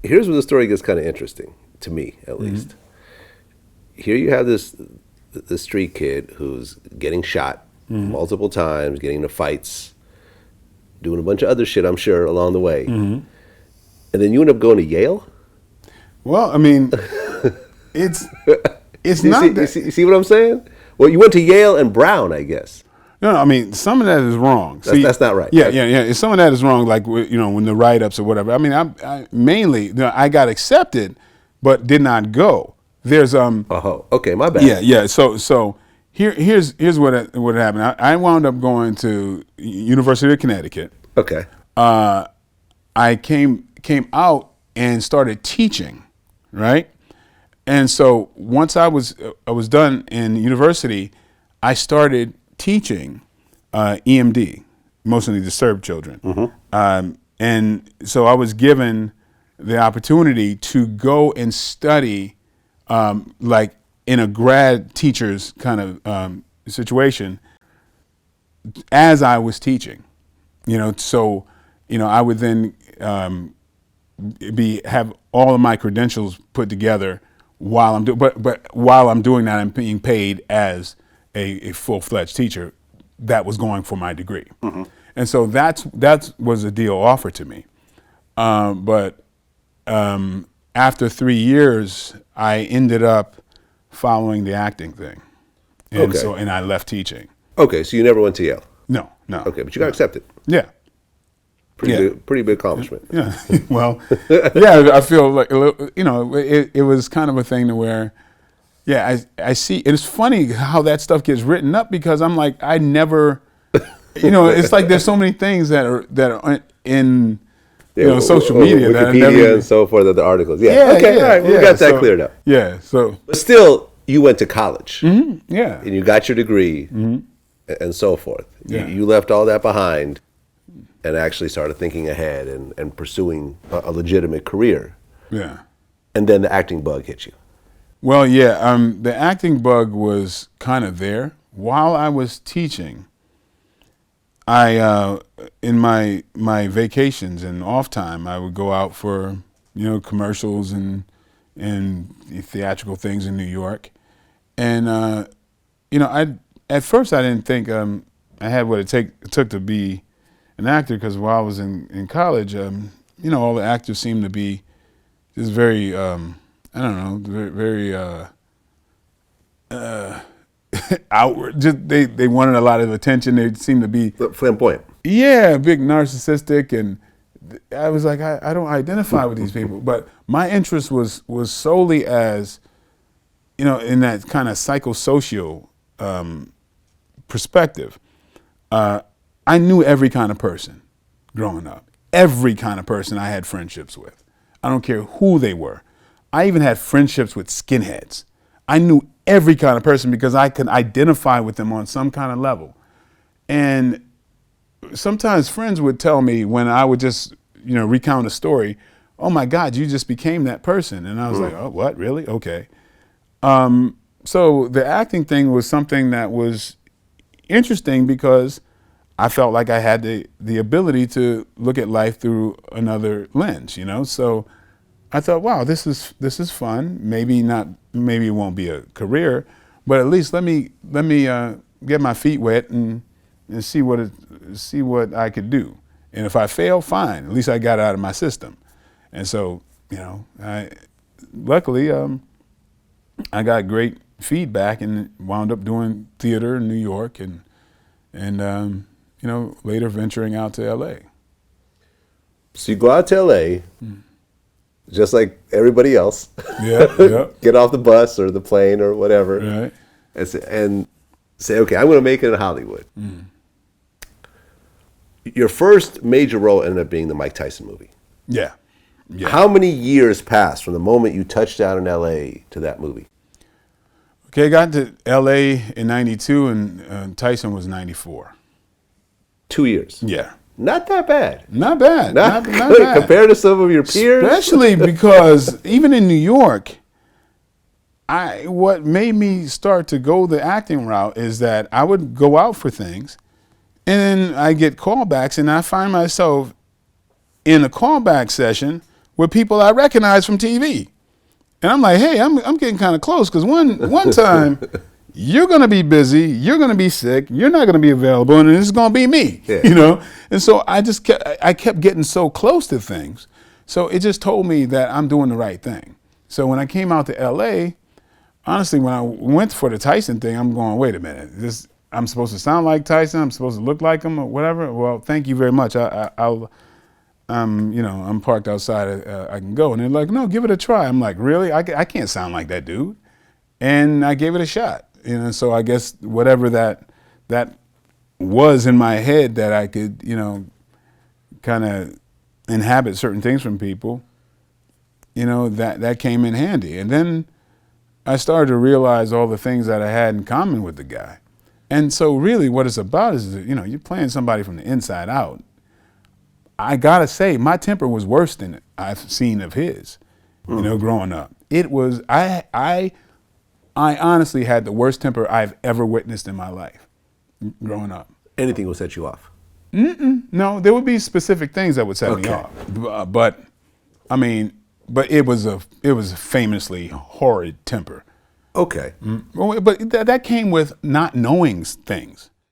here's where the story gets kind of interesting, to me at least. Here you have this street kid who's getting shot multiple times, getting into fights, doing a bunch of other shit, I'm sure, along the way. And then you end up going to Yale? Well, I mean, it's you see what I'm saying? Well, you went to Yale and Brown, I guess. No, I mean, some of that is wrong. That's not right. Yeah. Some of that is wrong, like, when the write-ups or whatever. I mean, I mainly, I got accepted, but did not go. There's Oh, okay, my bad. Yeah. So here's what happened. I wound up going to University of Connecticut. Okay. I came out and started teaching, right? And so once I was done in university, I started teaching EMD, emotionally disturbed children. And so I was given the opportunity to go and study, like in a grad teacher's kind of situation, as I was teaching. So I would then have all of my credentials put together while I'm doing, but while I'm doing that, I'm being paid as a full-fledged teacher that was going for my degree. And so that was a deal offered to me. But after 3 years, I ended up following the acting thing. And and I left teaching. Okay, so you never went to Yale? No. Okay, but you got accepted. Yeah. Pretty big accomplishment. Yeah. Well, yeah, I feel like, it was kind of a thing to where, I see, it's funny how that stuff gets written up, because I'm like, I never, it's like there's so many things that are in, social media. Wikipedia and so forth, the articles. Yeah. Okay, all right, we got that cleared up. Yeah, so. But still, you went to college. Yeah. And you got your degree and so forth. Yeah. You left all that behind and actually started thinking ahead and pursuing a legitimate career. Yeah. And then the acting bug hit you. Well, yeah, the acting bug was kind of there. While I was teaching, I in my vacations and off time, I would go out for commercials and theatrical things in New York, and at first I didn't think I had what it took to be an actor, because while I was in college, all the actors seemed to be just very very outward. Just they wanted a lot of attention. They seemed to be flamboyant. Yeah, big narcissistic, and I was like, I don't identify with these people. But my interest was solely as, in that kind of psychosocial perspective. I knew every kind of person growing up. Every kind of person I had friendships with. I don't care who they were. I even had friendships with skinheads. I knew every kind of person because I could identify with them on some kind of level. And sometimes friends would tell me when I would just, recount a story, "Oh my God, you just became that person." And I was like, "Oh, what, really? Okay." So the acting thing was something that was interesting because I felt like I had the ability to look at life through another lens, So I thought, wow, this is fun. Maybe it won't be a career, but at least let me get my feet wet and see what I could do. And if I fail, fine. At least I got it out of my system. And so, luckily, I got great feedback and wound up doing theater in New York and later venturing out to LA. So you go out to LA, just like everybody else. Yeah. Get off the bus or the plane or whatever. Right. And say, okay, I'm going to make it in Hollywood. Your first major role ended up being the Mike Tyson movie. Yeah. How many years passed from the moment you touched down in LA to that movie? Okay, I got to LA in 92 and Tyson was 94. 2 years. Yeah. Not that bad. Not bad. Not good bad. Compared to some of your peers. Especially because even in New York, what made me start to go the acting route is that I would go out for things and then I get callbacks and I find myself in a callback session with people I recognize from TV. And I'm like, hey, I'm getting kind of close because one time you're going to be busy, you're going to be sick, you're not going to be available, and it's going to be me, And so I kept getting so close to things. So it just told me that I'm doing the right thing. So when I came out to L.A., honestly, when I went for the Tyson thing, I'm going, wait a minute, I'm supposed to sound like Tyson, I'm supposed to look like him or whatever. Well, thank you very much. I'm parked outside. I can go. And they're like, no, give it a try. I'm like, really? I can't sound like that dude. And I gave it a shot. So I guess whatever that was in my head that I could, kind of inhabit certain things from people, that came in handy. And then I started to realize all the things that I had in common with the guy. And so really what it's about is, you're playing somebody from the inside out. I gotta say, my temper was worse than I've seen of his, growing up. It was, I honestly had the worst temper I've ever witnessed in my life growing up. Anything will set you off? No, there would be specific things that would set me off. But it was a famously horrid temper. Okay. But that came with not knowing things.